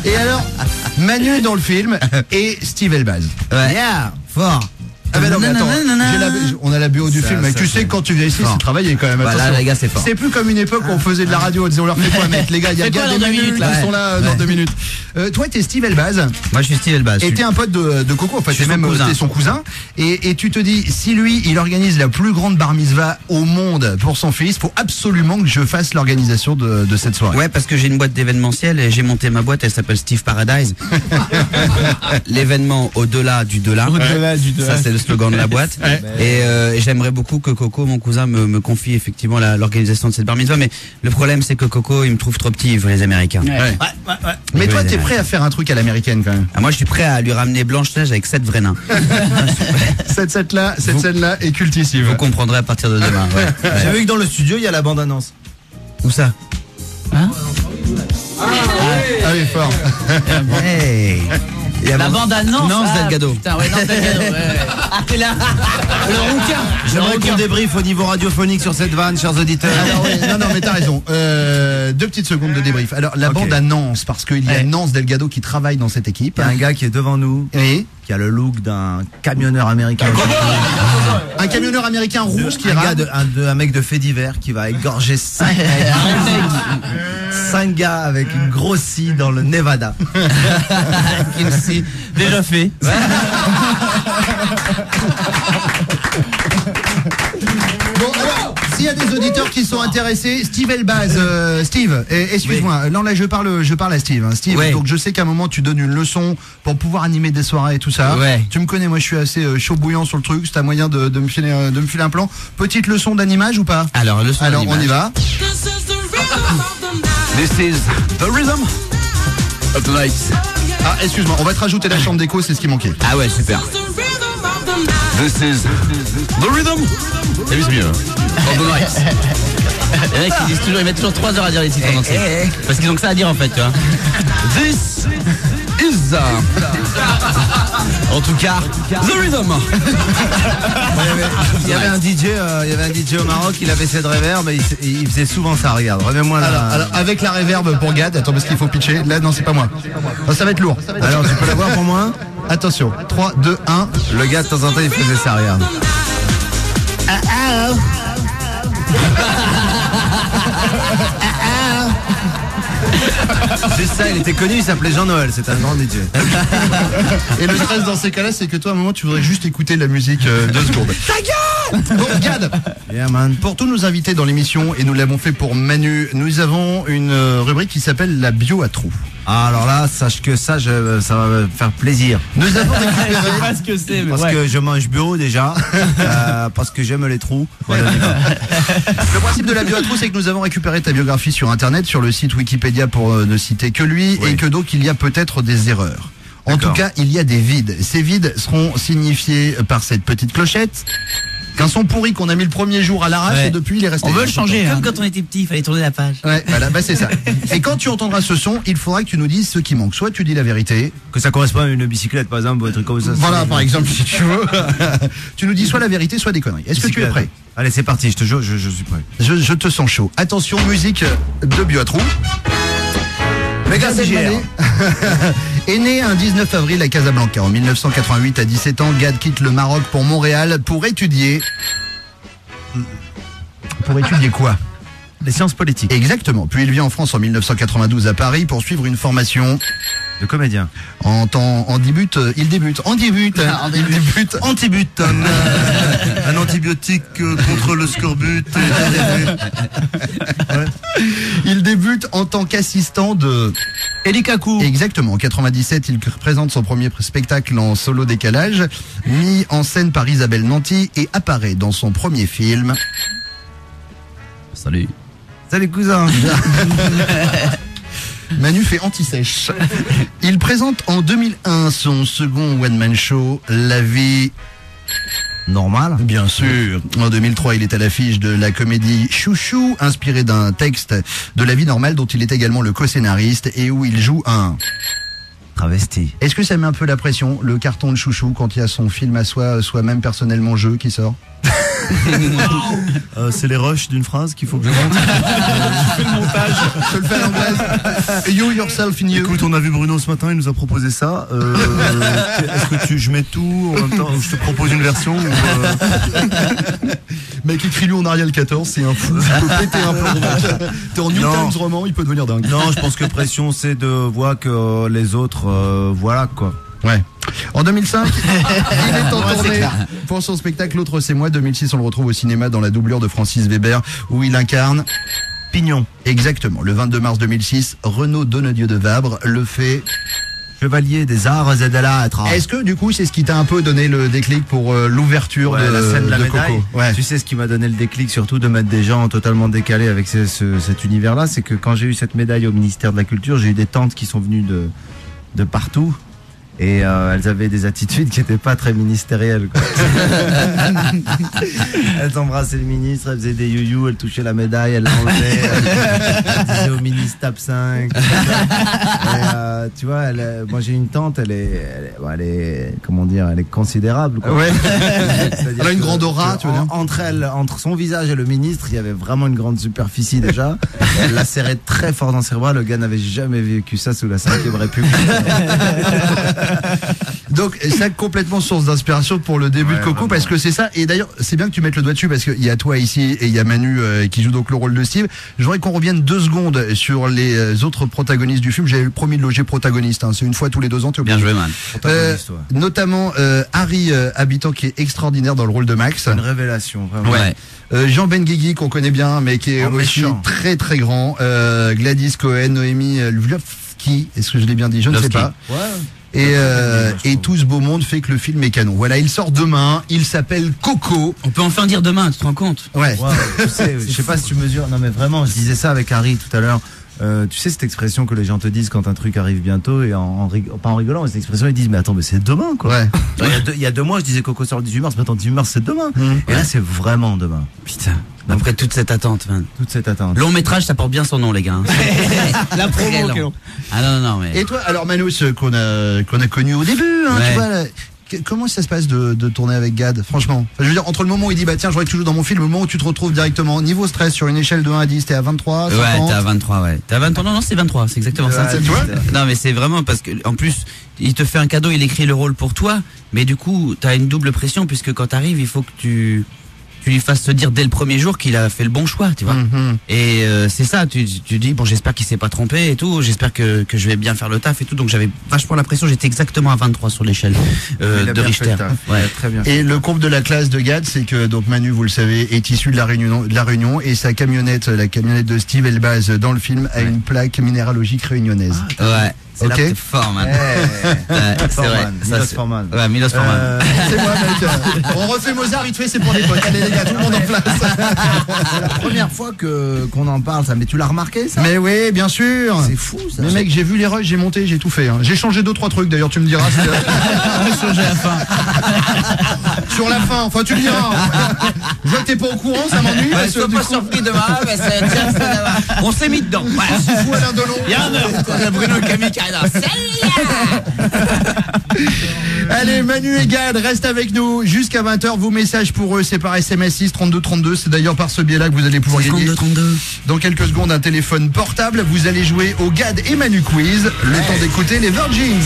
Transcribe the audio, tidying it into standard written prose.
Et alors, Manu dans le film et Steve Elbaz. Ouais. Fort. Ah ben non mais attends, on a la BO du film, mais tu sais quand tu viens ici c'est travailler quand même. Bah là les gars c'est fort. C'est plus comme une époque où on faisait de la radio, on disait on leur fait quoi mec les gars, il y a bien des minutes là, ils sont là dans 2 minutes. Toi t'es Steve Elbaz. Moi je suis Steve Elbaz. Et t'es un pote de Coco, en fait t'es son cousin. Et tu te dis si lui il organise la plus grande bar mitzvah au monde pour son fils, faut absolument que je fasse l'organisation de cette soirée. Ouais parce que j'ai une boîte d'événementiel et j'ai monté ma boîte, elle s'appelle Steve Paradise. L'événement au-delà du delà. Ça c'est le slogan de la boîte. Et j'aimerais beaucoup que Coco, mon cousin, me confie effectivement l'organisation de cette bar mitzvah. Mais le problème, c'est que Coco, il me trouve trop petit, il veut les Américains. Ouais. Mais toi, t'es prêt à faire un truc à l'américaine quand même. Ah, moi, je suis prêt à lui ramener Blanche-Neige avec 7 vrais nains. Cette scène-là est cultissime. Vous comprendrez à partir de demain. Ouais. J'ai vu que dans le studio, il y a la bande-annonce. Où ça? Hein? Ah oui, fort. Hey. La bande-annonce. Nance Delgado. Putain, ouais, Nance Delgado. Ouais. Ah, t'es là. Le rouquin. J'aimerais qu'on débriefe au niveau radiophonique sur cette vanne, chers auditeurs. Alors, oui, non, mais t'as raison. 2 petites secondes de débrief. Alors, la bande à Nance, parce qu'il y a Nance Delgado qui travaille dans cette équipe. Il y a un gars qui est devant nous, qui a le look d'un camionneur américain. Un camionneur américain rouge qui un mec de fait divers qui va égorger 5 gars avec une grosse scie dans le Nevada. Une scie déjà fait. Bon, alors, s'il y a des auditeurs qui sont intéressés, Steve Elbaz, Steve, excuse-moi, non là je parle à Steve. Hein. Steve, donc je sais qu'à un moment tu donnes une leçon pour pouvoir animer des soirées et tout ça. Ouais. Tu me connais, moi je suis assez chaud bouillant sur le truc. C'est un moyen de me filer un plan. Petite leçon d'animage ou pas? Alors on y va. This is the rhythm of the night. Ah, excuse-moi, on va te rajouter la chambre d'écho, c'est ce qui manquait. Ah ouais, super. This is the rhythm. T'as vu, c'est mieux. Of the night. Les mecs, ils mettent toujours 3 heures à dire les titres en entier. Parce qu'ils ont que ça à dire en fait, tu vois. This is en tout cas, the rhythm. Il y avait un DJ au Maroc, il avait cette reverb, mais il faisait souvent ça, regarde. Remets-moi là. Alors, avec la reverb pour Gad, attends parce qu'il faut pitcher. Là, non, c'est pas moi. Oh, ça va être lourd. Alors, tu peux l'avoir pour moi? Attention, 3, 2, 1. Le gars, de temps en temps, il faisait ça, regarde. Juste ça, il était connu, il s'appelait Jean-Noël, c'est un grand DJ. Et le stress dans ces cas-là, c'est que toi, à un moment, tu voudrais juste écouter la musique 2 secondes. Ta gueule! Bon, Gad, pour tous nos invités dans l'émission, et nous l'avons fait pour Manu, nous avons une rubrique qui s'appelle la bio à trous. Ah, alors là, sache que ça va me faire plaisir. Nous avons récupéré... Je sais pas ce que c'est, mais parce que je mange bio déjà, parce que j'aime les trous. Voilà, le principe de la bio à trous, c'est que nous avons récupéré ta biographie sur Internet, sur le site Wikipédia pour ne citer que lui, et que donc il y a peut-être des erreurs. En tout cas, il y a des vides. Ces vides seront signifiés par cette petite clochette. Qu'un son pourri qu'on a mis le premier jour à l'arrache et depuis il est resté. On veut le changer. Comme quand on était petit, il fallait tourner la page. Ouais, voilà, bah c'est ça. Et quand tu entendras ce son, il faudra que tu nous dises ce qui manque. Soit tu dis la vérité. Que ça correspond à une bicyclette, par exemple, ou un truc comme ça. Voilà, par exemple, si tu veux. Tu nous dis soit la vérité, soit des conneries. Est-ce que tu es prêt? Allez, c'est parti, je te jure, je suis prêt. Je te sens chaud. Attention, musique de bio à trous. Gad Elmaleh est né un 19 avril à Casablanca. En 1988, à 17 ans, Gad quitte le Maroc pour Montréal pour étudier... Pour étudier quoi? Les sciences politiques. Exactement. Puis il vient en France en 1992 à Paris pour suivre une formation de comédien. Il débute antibute. Un antibiotique contre le scorbut. Il débute en tant qu'assistant de Eli Kakou. Exactement. En 97, il présente son premier spectacle en solo décalage, mis en scène par Isabelle Nanty, et apparaît dans son premier film. Salut cousin. Manu fait anti-sèche. Il présente en 2001 son second one-man show, La vie normale. Bien sûr. En 2003, il est à l'affiche de la comédie Chouchou, inspirée d'un texte de La vie normale dont il est également le co-scénariste et où il joue un travesti. Est-ce que ça met un peu la pression, le carton de Chouchou, quand il y a son film à soi, même personnellement jeu qui sort? C'est les rushs d'une phrase qu'il faut que je monte. Je fais le montage. Je le fais à l'anglaise. You, yourself, in you. Écoute, on a vu Bruno ce matin, il nous a proposé ça. Est-ce que je mets tout en même temps ou je te propose une version Mec, écris-lui en Arial 14, c'est un fou. Il peut péter un peu. T'es en New Times roman, il peut devenir dingue. Non, je pense que pression, c'est de voir que les autres, voilà quoi. Ouais. En 2005, il est en tournée pour son spectacle L'autre c'est moi. 2006, on le retrouve au cinéma dans la doublure de Francis Weber où il incarne Pignon. Exactement. Le 22 mars 2006, Renaud Donnedieu de Vabre le fait Chevalier des arts et de l'âtre. Est-ce que du coup c'est ce qui t'a un peu donné le déclic pour l'ouverture de la scène de la médaille. Coco? Ouais. Tu sais ce qui m'a donné le déclic surtout de mettre des gens totalement décalés avec cet univers-là, c'est que quand j'ai eu cette médaille au ministère de la Culture, j'ai eu des tantes qui sont venues de partout. Et elles avaient des attitudes qui n'étaient pas très ministérielles, quoi. Elles embrassaient le ministre, elles faisaient des you-you, elles touchaient la médaille, elles l'enlevaient, elles disaient au ministre tape 5. Et, tu vois, moi j'ai une tante, elle est comment dire, elle est considérable, quoi. Ouais. Elle a une grande aura, tu veux dire. Entre son visage et le ministre, il y avait vraiment une grande superficie déjà. Elle la serrait très fort dans ses bras. Le gars n'avait jamais vécu ça sous la 5e République. Donc ça complètement source d'inspiration pour le début de Coco, parce que c'est ça. Et d'ailleurs c'est bien que tu mettes le doigt dessus parce qu'il y a toi ici et il y a Manu qui joue donc le rôle de Steve. J'aimerais qu'on revienne 2 secondes sur les autres protagonistes du film. J'avais promis de loger protagoniste, hein. C'est une fois tous les 2 ans. Bien joué, man. Notamment Harry Habitant qui est extraordinaire dans le rôle de Max. Une révélation vraiment. Ouais. Jean Benguigui qu'on connaît bien mais qui est aussi très très grand. Gladys Cohen, Noémie Lvovsky, est-ce que je l'ai bien dit? Je ne sais pas. Ouais. Et tout ce beau monde fait que le film est canon. Voilà, il sort demain, il s'appelle Coco. On peut enfin dire demain, tu te rends compte? Ouais. Wow, tu sais, je sais pas si tu mesures. Non mais vraiment, je disais ça avec Harry tout à l'heure. Tu sais cette expression que les gens te disent quand un truc arrive bientôt et pas en rigolant, mais cette expression ils disent mais attends mais c'est demain quoi. Ouais. Il y a 2 mois je disais Coco sort le 18 mars, mais attends 18 mars c'est demain. Et là c'est vraiment demain. Putain. Après toute cette attente, man. Toute cette attente. Long métrage, ça porte bien son nom, les gars. La promo. Ah non, mais. Et toi, alors Manos, qu'on a connu au début, hein, Ouais. tu vois, comment ça se passe de tourner avec Gad, franchement? Enfin, je veux dire, entre le moment où il dit bah tiens, j'aurais que tu joues dans mon film, le moment où tu te retrouves directement niveau stress sur une échelle de 1 à 10, t'es à 23, 50. Ouais, t'es à 23, ouais. T'es à 23, non, c'est 23, c'est exactement ça. Tu vois? Non, mais c'est vraiment parce que, en plus, il te fait un cadeau, il écrit le rôle pour toi, mais du coup, t'as une double pression puisque quand t'arrives, il faut que tu lui fasses se dire dès le premier jour qu'il a fait le bon choix, tu vois. Et c'est ça, tu dis bon, j'espère qu'il s'est pas trompé et tout, j'espère que je vais bien faire le taf et tout. Donc j'avais vachement la pression, j'étais exactement à 23 sur l'échelle de Richter. Ouais, très bien. Et le comble de la classe de Gad, c'est que donc Manu, vous le savez, est issu de la Réunion et sa camionnette, la camionnette de Steve, elle base dans le film à une plaque minéralogique réunionnaise. Ouais. Ok. Là, t'es fort, man. C'est vrai. Milos Forman. Ouais, Milos Forman. C'est moi, mec. On refait Mozart, vite fait, c'est pour les potes. Allez, les gars, tout le monde en place. C'est la première fois qu'on en parle, ça. Mais tu l'as remarqué, ça? Mais oui, bien sûr. C'est fou, ça. Mais mec, j'ai vu les rushs, j'ai monté, j'ai tout fait. Hein. J'ai changé 2-3 trucs, d'ailleurs, tu me diras. J'ai changé la fin. Sur la fin, enfin, tu me diras. Je vois que t'es pas au courant, ça m'ennuie. Ouais, sois pas surpris demain, on s'est mis dedans. C'est fou, Alain Delon. Il y a un heure. Bruno Camille qui arrive. Allez, Manu et Gad, reste avec nous jusqu'à 20h. Vos messages pour eux, c'est par SMS 6 32 32. C'est d'ailleurs par ce biais-là que vous allez pouvoir gagner 32. dans quelques secondes un téléphone portable. Vous allez jouer au Gad et Manu Quiz. Le temps d'écouter les Virgins.